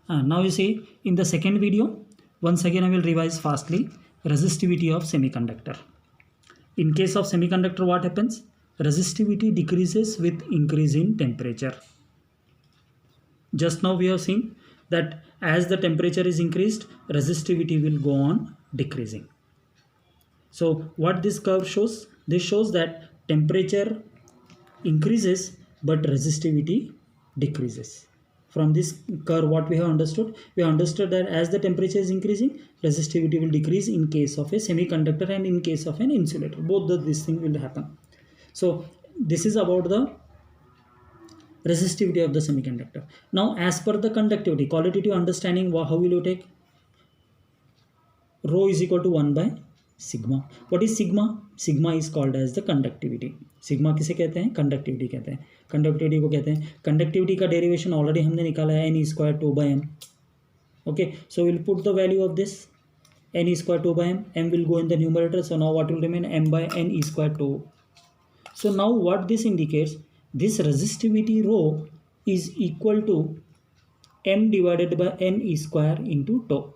Now you see in the second video, once again I will revise fastly resistivity of semiconductor. In case of semiconductor, what happens? Resistivity decreases with increase in temperature. Just now we have seen that as the temperature is increased, resistivity will go on decreasing. So what this curve shows? This shows that temperature increases but resistivity decreases. From this curve, what we have understood? We have understood that as the temperature is increasing, resistivity will decrease in case of a semiconductor and in case of an insulator. Both of these things will happen. So this is about the resistivity of the semiconductor. Now as per the conductivity, qualitative understanding, how will you take? Rho is equal to 1 by sigma. What is sigma? Sigma is called as the conductivity. Sigma किसे कहते हैं? Conductivity कहते हैं. Conductivity को कहते हैं. Conductivity का derivation already हमने निकाला है, n square 2 by m. Okay, so we'll put the value of this n square 2 by m. M will go in the numerator, so now what will remain? M by n square 2. So now what this indicates? This resistivity rho is equal to m divided by n square into tau.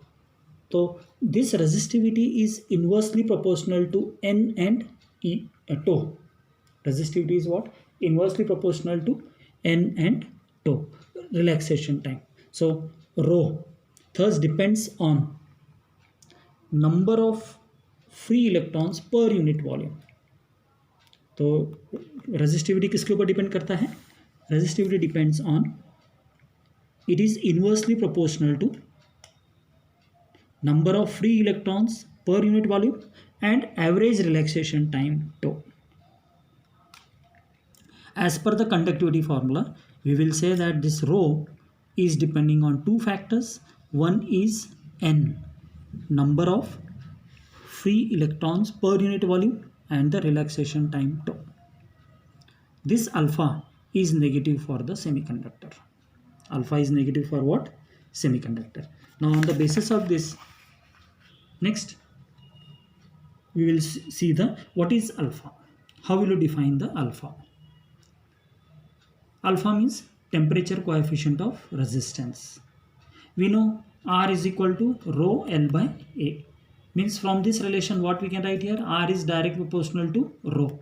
So this resistivity is inversely proportional to n and tau. Resistivity is what? Inversely proportional to n and tau, relaxation time. So rho thus depends on number of free electrons per unit volume. तो resistivity किसके ऊपर depend करता है? Resistivity depends on, it is inversely proportional to number of free electrons per unit volume and average relaxation time tau. As per the conductivity formula, we will say that this rho is depending on two factors. One is n, number of free electrons per unit volume, and the relaxation time tau. This alpha is negative for the semiconductor. Alpha is negative for what? Semiconductor. Now on the basis of this, next we will see the what is alpha. How will you define the alpha? Alpha means temperature coefficient of resistance. We know R is equal to rho L by A. Means from this relation what we can write here? R is directly proportional to rho.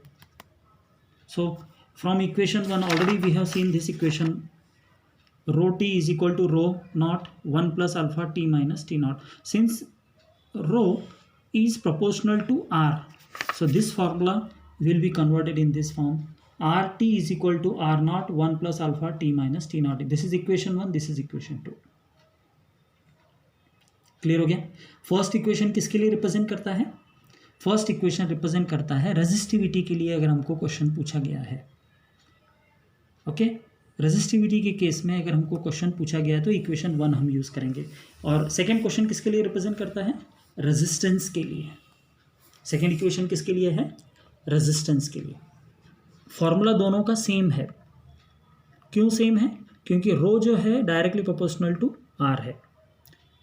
So from equation 1 already we have seen this equation. Rho T is equal to rho naught 1 plus alpha T minus T naught. Since rho is proportional to R, so this formula will be converted in this form. RT is equal to R naught 1 plus alpha T minus T naught. This is equation 1, this is equation 2. Clear हो गया? First equation किसके लिए represent करता है? First equation represent करता है resistivity के लिए अगर हमको क्वेश्चन पूछा गया है. ओके, रेजिस्टिविटी के केस में अगर हमको क्वेश्चन पूछा गया है तो इक्वेशन 1 हम यूज़ करेंगे. और सेकेंड क्वेश्चन किसके लिए रिप्रेजेंट करता है? रेजिस्टेंस के लिए. सेकेंड इक्वेशन किसके लिए है? रेजिस्टेंस के लिए. फॉर्मूला दोनों का सेम है. क्यों सेम है? क्योंकि रो जो है डायरेक्टली प्रोपोर्शनल टू आर है.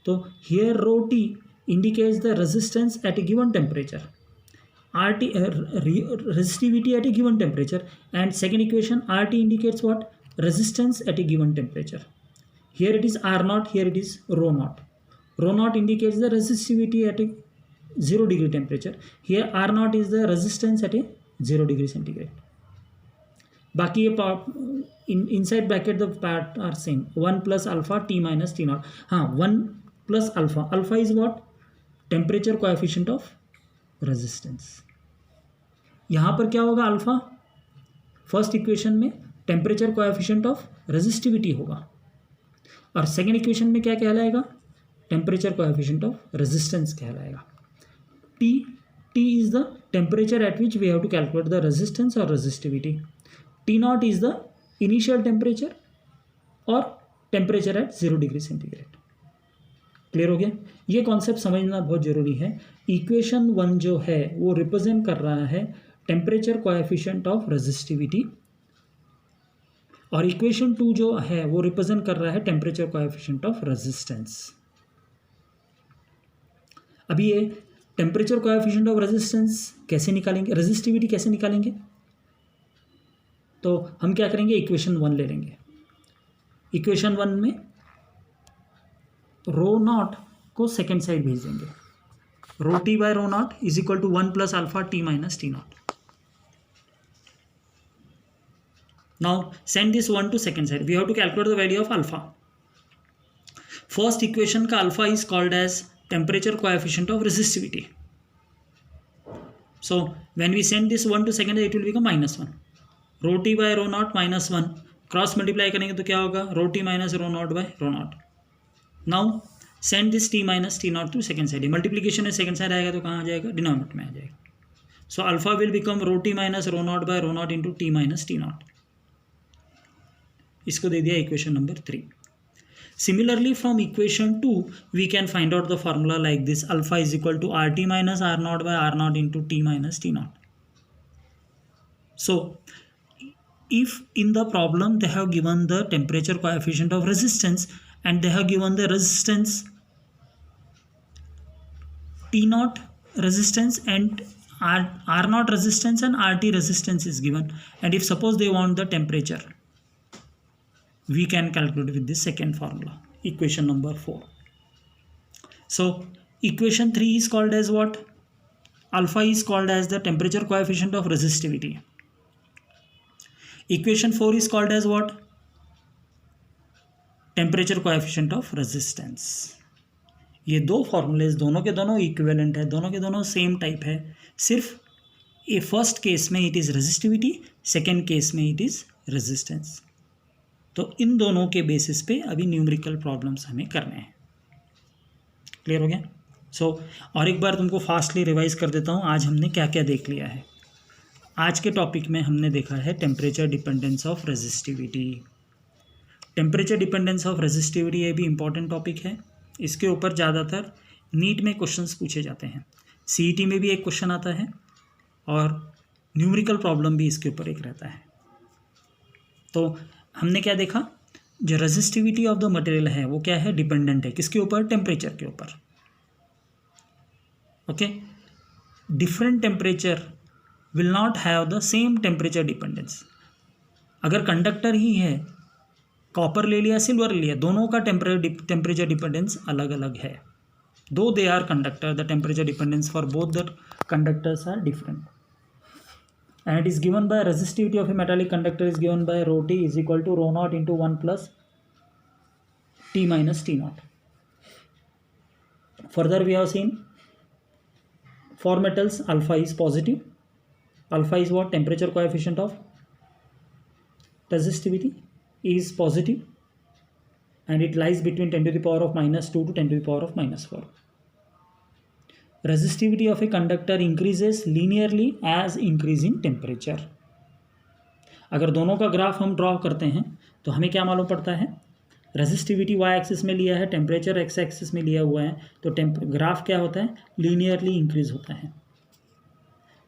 तो here rho T indicates the resistance at A given temperature, R T resistivity at a given temperature, and second equation RT indicates what? Resistance at a given temperature. Here it is R naught, here it is rho naught. Rho naught indicates the resistivity at a 0 degree temperature. Here R naught is the resistance at a 0 degree centigrade. बाकी ये part inside bracket the part are same. 1 plus alpha T minus T naught. हाँ, 1 plus alpha. Alpha is what? Temperature coefficient of resistance. यहाँ पर क्या होगा? Alpha first equation में temperature coefficient of resistivity होगा और सेकेंड इक्वेशन में क्या कहलाएगा? टेम्परेचर कोएफिशिएंट ऑफ रेजिस्टेंस कहलाएगा. T is the temperature at which we have to calculate the resistance और resistivity. T naught is the initial temperature और temperature at 0 degree centigrade. Clear हो गया? ये कॉन्सेप्ट समझना बहुत जरूरी है. इक्वेशन 1 जो है वो रिप्रेजेंट कर रहा है टेम्परेचर कोएफिशिएंट ऑफ रेजिस्टिविटी और इक्वेशन 2 जो है वो रिप्रेजेंट कर रहा है टेम्परेचर कोएफिशिएंट ऑफ रेजिस्टेंस. अभी ये टेम्परेचर कोएफिशिएंट ऑफ रेजिस्टेंस कैसे निकालेंगे? रेजिस्टिविटी कैसे निकालेंगे? तो हम क्या करेंगे? इक्वेशन 1 ले लेंगे. इक्वेशन 1 में रो नॉट को सेकेंड साइड भेज देंगे, rho T by rho naught is equal to 1 plus alpha T minus T naught. Now send this one to second side. We have to calculate the value of alpha. First equation का alpha is called as temperature coefficient of resistivity. So when we send this one to second side, it will become -1. Rho t by rho naught -1. Cross multiply करेंगे तो क्या होगा? Rho t minus rho naught by rho naught. Now send this t minus t naught to second side. Multiplication में second side आएगा तो कहाँ आ जाएगा? Denominator में आ जाएगा. So alpha will become rho t minus rho naught by rho naught into t minus t naught. इसको दे दिया equation number 3. Similarly from equation 2 we can find out the formula like this, alpha is equal to R T minus R naught by R naught into T minus T naught. So if in the problem they have given the temperature coefficient of resistance and they have given the resistance T naught resistance and R naught resistance and R T resistance is given, and if suppose they want the temperature, we can calculate with this second formula, equation number 4. So equation 3 is called as what? Alpha is called as the temperature coefficient of resistivity. Equation 4 is called as what? Temperature coefficient of resistance. ये दो formulas दोनों के दोनों equivalent है, दोनों के दोनों same type है, सिर्फ ये फर्स्ट केस में it is resistivity, second case में इट इज़ रेजिस्टेंस. तो इन दोनों के बेसिस पे अभी न्यूमेरिकल प्रॉब्लम्स हमें करने हैं. क्लियर हो गया? सो और एक बार तुमको फास्टली रिवाइज कर देता हूँ आज हमने क्या क्या देख लिया है. आज के टॉपिक में हमने देखा है temperature dependence of resistivity. Temperature dependence of resistivity ये भी इंपॉर्टेंट टॉपिक है. इसके ऊपर ज़्यादातर नीट में क्वेश्चंस पूछे जाते हैं, सीईटी में भी एक क्वेश्चन आता है और न्यूमेरिकल प्रॉब्लम भी इसके ऊपर एक रहता है. तो हमने क्या देखा, जो रेजिस्टिविटी ऑफ द मटेरियल है वो क्या है? डिपेंडेंट है. किसके ऊपर? टेम्परेचर के ऊपर. Okay, different temperature will not have the same temperature dependence. अगर कंडक्टर ही है, कॉपर ले लिया सिल्वर ले लिया, दोनों का टेम्परेचर डिपेंडेंस अलग अलग है. दो they are conductor, the temperature dependence for both the conductors are different. And it is given by resistivity of a metallic conductor is given by rho t is equal to rho naught into 1 plus t minus t naught. Further we have seen for metals alpha is positive. Alpha is what? Temperature coefficient of resistivity is positive and it lies between 10 to the power of minus 2 to 10 to the power of minus 4. Resistivity of a conductor increases linearly as increase in temperature. अगर दोनों का graph हम draw करते हैं तो हमें क्या मालूम पड़ता है? रेजिस्टिविटी वाई एक्सिस में लिया है, टेम्परेचर एक्स एक्सिस में लिया हुआ है, तो ग्राफ क्या होता है? लीनियरली इंक्रीज होता है.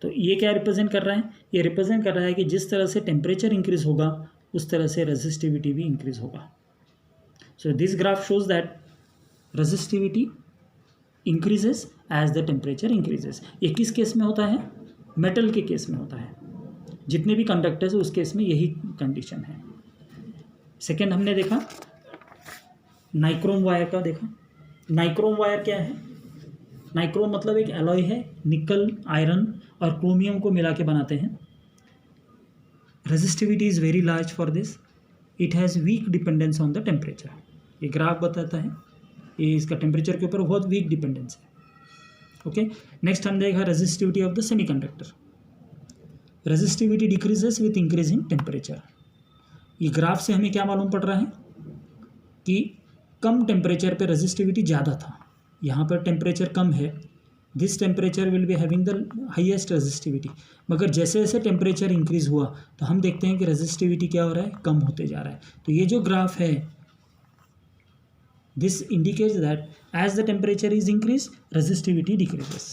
तो ये क्या रिप्रेजेंट कर रहा है? ये रिप्रेजेंट कर रहा है कि जिस तरह से टेम्परेचर इंक्रीज होगा उस तरह से रेजिस्टिविटी भी इंक्रीज होगा. So this graph shows that resistivity increases as the temperature increases. ये किस केस में होता है? मेटल के केस में होता है. जितने भी कंडक्टर्स है उस केस में यही कंडीशन है. सेकेंड हमने देखा नाइक्रोम वायर का देखा. नाइक्रोम वायर क्या है? नाइक्रोम मतलब एक एलॉय है, निकल, आयरन और क्रोमियम को मिला के बनाते हैं. Resistivity is very large for this. It has weak dependence on the temperature. ये ग्राफ बताता है ये इसका टेम्परेचर के ऊपर बहुत वीक डिपेंडेंस है. ओके, नेक्स्ट हम देखा resistivity of the semiconductor. Resistivity decreases with increase in temperature. ये ग्राफ से हमें क्या मालूम पड़ रहा है कि कम टेम्परेचर पे रेजिस्टिविटी ज़्यादा था, यहाँ पर टेम्परेचर कम है, this temperature will be having the highest resistivity. मगर जैसे जैसे टेम्परेचर इंक्रीज हुआ तो हम देखते हैं कि रेजिस्टिविटी क्या हो रहा है? कम होते जा रहा है. तो ये जो ग्राफ है this indicates that as the temperature is increased, resistivity decreases.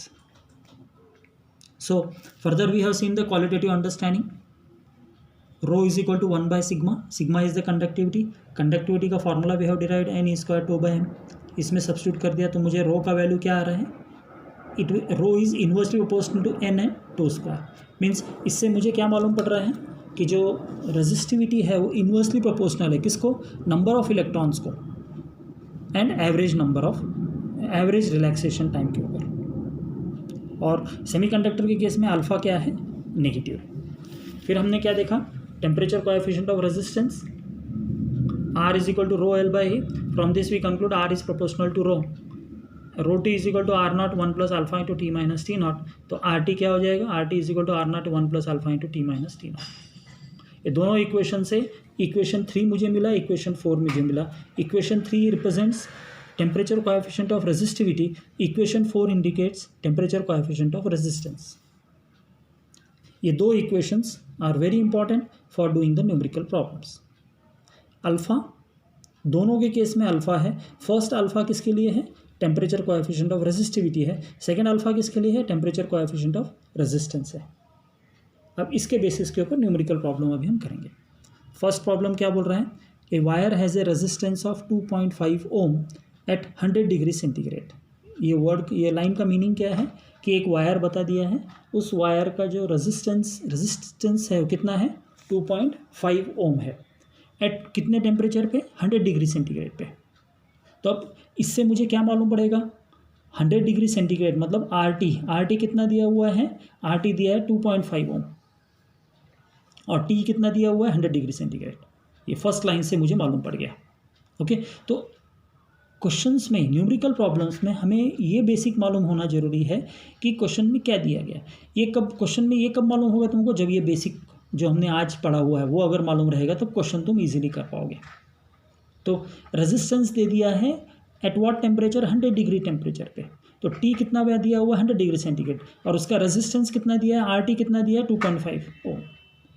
So further we have seen the qualitative understanding. Rho is equal to 1 by sigma. Sigma is the conductivity. Conductivity का formula we have derived n is square 2 by m. इसमें substitute कर दिया तो मुझे rho का value क्या आ रहा है? Rho is inversely proportional to n and 2 square. Means इससे मुझे क्या मालूम पड़ रहा है कि जो रेजिस्टिविटी है वो इन्वर्सली प्रोपोर्शनल है. किसको? नंबर ऑफ इलेक्ट्रॉन्स को. एंड एवरेज रिलैक्सेशन टाइम के ऊपर। और सेमीकंडक्टर के केस में अल्फ़ा क्या है, नेगेटिव। फिर हमने क्या देखा, temperature coefficient of resistance R is equal to rho L by A. From this we conclude R is proportional to rho T is equal to R naught one plus alpha into T minus T naught. तो R T क्या हो जाएगा, R T is equal to R naught one plus alpha into T minus T naught. ये दोनों equation से equation 3 मुझे मिला, equation 4 मुझे मिला। Equation 3 represents temperature coefficient of resistivity, equation 4 indicates temperature coefficient of resistance. ये दो equations are very important for doing the numerical problems. Alpha दोनों के केस में अल्फ़ा है। फर्स्ट अल्फ़ा किसके लिए है, टेम्परेचर कोएफिशिएंट ऑफ रेजिस्टिविटी है। सेकेंड अल्फ़ा किसके लिए है, टेम्परेचर कोएफिशिएंट ऑफ रेजिस्टेंस है। अब इसके बेसिस के ऊपर न्यूमेरिकल प्रॉब्लम अभी हम करेंगे। फर्स्ट प्रॉब्लम क्या बोल रहा है, a wire has a resistance of 2.5 ohm at 100 degree centigrade. ये लाइन का मीनिंग क्या है कि एक वायर बता दिया है, उस वायर का जो रेजिस्टेंस है वो कितना है, 2.5 ओम है। एट कितने टेम्परेचर पे, 100 डिग्री सेंटीग्रेड पे। तो अब इससे मुझे क्या मालूम पड़ेगा, 100 डिग्री सेंटीग्रेड मतलब आर टी कितना दिया हुआ है, आर टी दिया है 2.5 ओम और टी कितना दिया हुआ है 100 डिग्री सेंटीग्रेड। ये फर्स्ट लाइन से मुझे मालूम पड़ गया। ओके, तो क्वेश्चंस में, न्यूमेरिकल प्रॉब्लम्स में हमें ये बेसिक मालूम होना जरूरी है कि क्वेश्चन में क्या दिया गया। ये कब क्वेश्चन में ये कब मालूम होगा तुमको, जब ये बेसिक जो हमने आज पढ़ा हुआ है वो अगर मालूम रहेगा तो क्वेश्चन तुम इजीली कर पाओगे। तो रेजिस्टेंस दे दिया है at what temperature, 100 degree temperature पे। तो टी कितना दिया हुआ है 100 डिग्री सेंटीग्रेड और उसका रेजिस्टेंस कितना दिया है, आर टी कितना दिया है 2.5 ओम।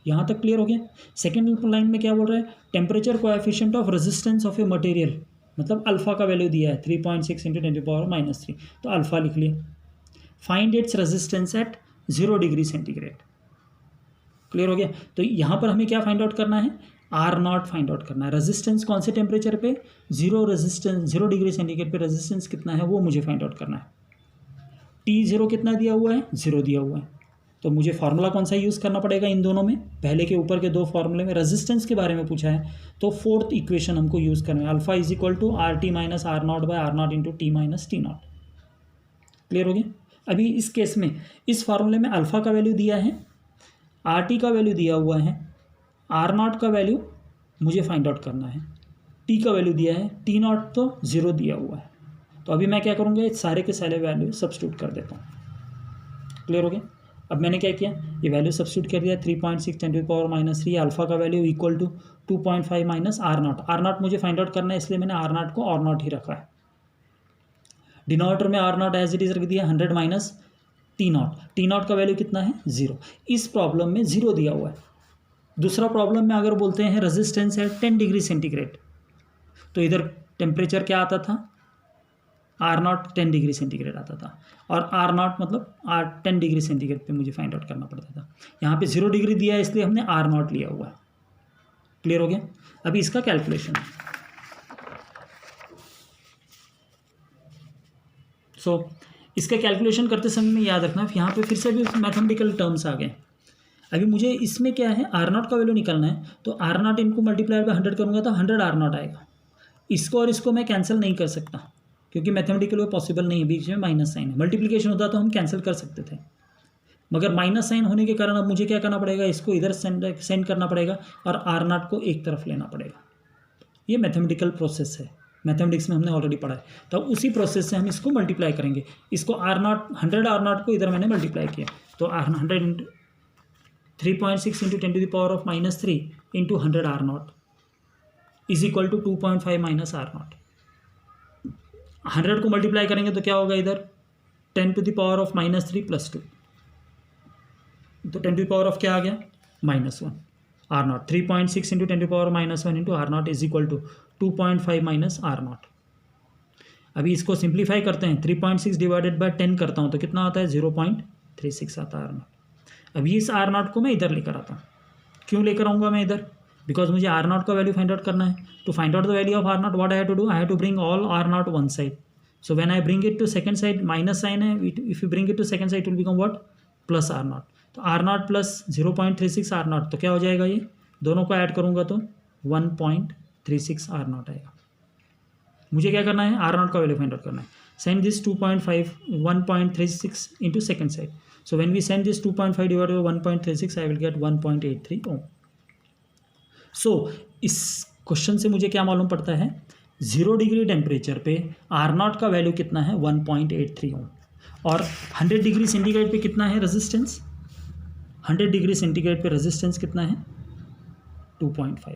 यहाँ तक क्लियर हो गया। सेकेंड लाइन में क्या बोल रहा है, temperature coefficient of resistance of a material, मतलब अल्फा का वैल्यू दिया है 3.6 इंटू 10⁻³ तो अल्फा लिख लिया। Find its resistance at 0 degree centigrade. Clear हो गया। तो यहाँ पर हमें क्या फाइंड आउट करना है, आर नॉट फाइंड आउट करना है। रेजिस्टेंस कौन से टेम्परेचर पे, 0 डिग्री सेंटीग्रेड पे रेजिस्टेंस कितना है वो मुझे फाइंड आउट करना है। T0 कितना दिया हुआ है, 0 दिया हुआ है। तो मुझे फार्मूला कौन सा यूज़ करना पड़ेगा इन दोनों में, पहले के ऊपर के दो फार्मूले में रेजिस्टेंस के बारे में पूछा है तो फोर्थ इक्वेशन हमको यूज़ करना है, alpha is equal to R T minus R naught by R naught into T minus T naught. Clear हो गया। अभी इस केस में इस फार्मूले में अल्फा का वैल्यू दिया है, आर टी का वैल्यू दिया हुआ है, आर नॉट का वैल्यू मुझे फाइंड आउट करना है, टी का वैल्यू दिया है, टी नॉट तो 0 दिया हुआ है। तो अभी मैं क्या करूँगा, सारे के सारे वैल्यू सब्स्टिट्यूट कर देता हूँ। क्लियर हो गया। अब मैंने क्या किया, ये वैल्यू सब्स्टिट्यूट कर दिया, 3.6 10⁻³ अल्फा का value equal to 2.5 minus R naught. R naught मुझे फाइंड आउट करना है इसलिए मैंने आर नॉट को आर नॉट ही रखा है। डिनोमिनेटर में R naught as it is रख दिया, 100 minus T naught. T naught का वैल्यू कितना है, 0। इस प्रॉब्लम में 0 दिया हुआ है। दूसरा प्रॉब्लम में अगर बोलते हैं रेजिस्टेंस है 10 डिग्री सेंटीग्रेड, तो इधर टेम्परेचर क्या आता था, आर नॉट 10 डिग्री सेंटीग्रेड आता था और आर नॉट मतलब 10 डिग्री सेंटीग्रेड पे मुझे फाइंड आउट करना पड़ता था। यहाँ पे 0 डिग्री दिया है इसलिए हमने आर नॉट लिया हुआ है। क्लियर हो गया। अभी इसका कैलकुलेशन इसका कैलकुलेशन करते समय में याद रखना, यहाँ पे फिर से भी मैथमेटिकल टर्म्स आ गए। अभी मुझे इसमें क्या है, आर नॉट का वैल्यू निकालना है, तो आर नॉट इनको मल्टीप्लाई बाय 100 करूँगा तो 100 आर नॉट आएगा। इसको और इसको मैं कैंसिल नहीं कर सकता क्योंकि मैथमेटिकल वे पॉसिबल नहीं है, बीच में माइनस साइन है। मल्टीप्लिकेशन होता तो हम कैंसिल कर सकते थे, मगर माइनस साइन होने के कारण अब मुझे क्या करना पड़ेगा, इसको इधर सेंड करना पड़ेगा और आर नॉट को एक तरफ लेना पड़ेगा। ये मैथमेटिकल प्रोसेस है, मैथमेटिक्स में हमने ऑलरेडी पढ़ा है। तो उसी प्रोसेस से हम इसको मल्टीप्लाई करेंगे। इसको आर नॉट 100 आर नॉट को इधर मैंने मल्टीप्लाई किया, तो 100 3.6 into 10⁻³ into 100 R naught is equal to 2.5 minus R naught. 100 को मल्टीप्लाई करेंगे तो क्या होगा, इधर 10⁻³ प्लस 2, तो 10 क्या आ गया, -1 R naught. 3.6 into 10⁻⁻1 into R naught is equal to 2.5 minus R naught. अभी इसको सिंप्लीफाई करते हैं, 3.6 डिवाइडेड बाय 10 करता हूँ तो कितना आता है, 0.36 आता है आर नॉट। अभी इस आर नॉट को मैं इधर लेकर आता हूँ। क्यों लेकर आऊँगा मैं इधर, बिकॉज मुझे आर नॉट का वैल्यू फाइंड आउट करना है। To find out the value of R naught what I have to do, I have to bring all R naught one side. So when I bring it to second side, minus sign है, if you bring it to second side it will become what, plus R naught. तो R naught plus 0.36 R naught, तो क्या हो जाएगा, ये दोनों को add करूँगा तो 1.36 आर नॉट आएगा। मुझे क्या करना है, आर नॉट का वैल्यू फाइंड आउट करना है. Send this 2.5 1.36 into second side. So when we send this 2.5 divided by 1.36, I will get 1.83 ohm. So इस क्वेश्चन से मुझे क्या मालूम पड़ता है, 0 डिग्री टेम्परेचर पे आर नॉट का वैल्यू कितना है, 1.83 ओम. और 100 डिग्री सेंटीग्रेड पे कितना है रेजिस्टेंस, 100 डिग्री सेंटीग्रेड पे रेजिस्टेंस कितना है, 2.5.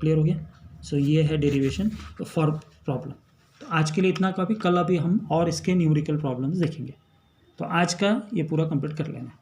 क्लियर हो गया. सो ये है डेरिवेशन फॉर प्रॉब्लम. तो आज के लिए इतना काफ़ी, कल अभी हम और इसके न्यूमेरिकल प्रॉब्लम्स देखेंगे. तो आज का ये पूरा कंप्लीट कर लेना.